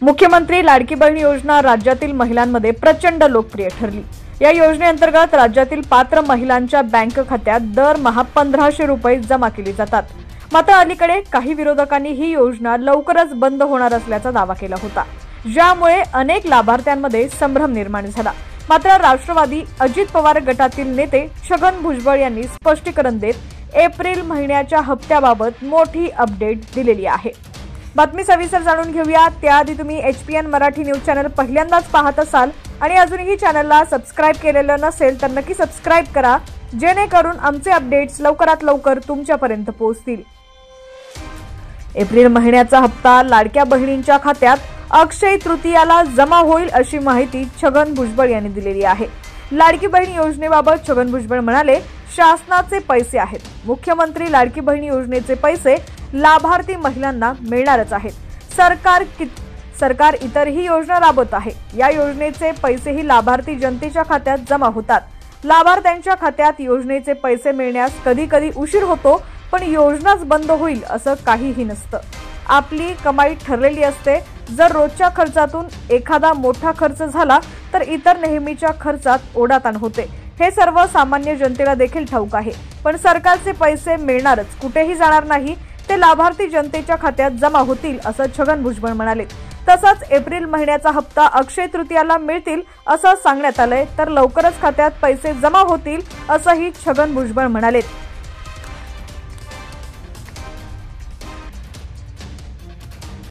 मुख्यमंत्री लाडकी बहीण योजना राज्यातील महिलांमध्ये प्रचंड लोकप्रिय ठरली। या योजनेअंतर्गत राज्यातील पात्र महिलांच्या बँक खात्यात दरमहा 1500 रुपये जमा केले जातात। मात्र अलीकडे काही विरोधकांनी ही योजना लवकरच बंद होणार असल्याचा दावा केला होता, ज्यामुळे अनेक लाभार्थ्यांमध्ये संभ्रम निर्माण झाला। मात्र राष्ट्रवादी अजित पवार गटातील नेते छगन भुजबळ यांनी स्पष्टीकरण देत एप्रिल महिन्याच्या हप्त्याबाबत मोठी अपडेट दिलेली आहे। बातमी सविस्तर जाणून घेऊया। त्याआधी तुम्ही HPN मराठी न्यूज चॅनल पहिल्यांदाच पाहत असाल आणि अजूनही चॅनलला सबस्क्राइब केलेलं नसेल तर नक्की सबस्क्राइब करा, जेणेकरून आमचे अपडेट्स लवकरात लवकर तुमच्यापर्यंत पोहोचतील। एप्रिल महिन्याचा हप्ता लाडक्या बहिणींच्या खात्यात अक्षय तृतीयाला जमा होईल अशी माहिती छगन भुजबळ यांनी दिलेली आहे। लाडकी बहीण योजनेबाबत छगन भुजबळ म्हणाले, शासनाचे पैसे आहेत। मुख्यमंत्री लाडकी बहीण योजनेचे पैसे लाभार्थी महिलांना मिळणारच आहेत। सरकार इतरही योजना राबवत आहे। या योजनेचे पैसेही लाभार्थी जनतेच्या खात्यात जमा होतात। लाभार्थ्यांच्या खात्यात योजनेचे पैसे मिळण्यास कधी कधी उशीर होतो, पण योजनाच बंद होईल असं काहीही नसतं। आपली कमाई ठरलेली असते। जर रोजच्या खर्चातून एखादा मोठा खर्च झाला तर इतर नेहमीच्या खर्चात ओढाताण होते। हे सर्व सामान्य जनतेला देखील ठाऊक आहे। पण सरकारचे पैसे मिळणारच, कुठेही जाणार नाही, ते लाभार्थी जनतेच्या खात्यात जमा होतील असं छगन भुजबळ म्हणाले। तसंच एप्रिल महिन्याचा हप्ता अक्षय तृतीयाला मिळतील असं सांगण्यात आलंय, तर लवकरच खात्यात पैसे जमा होतील असंही छगन भुजबळ म्हणाले।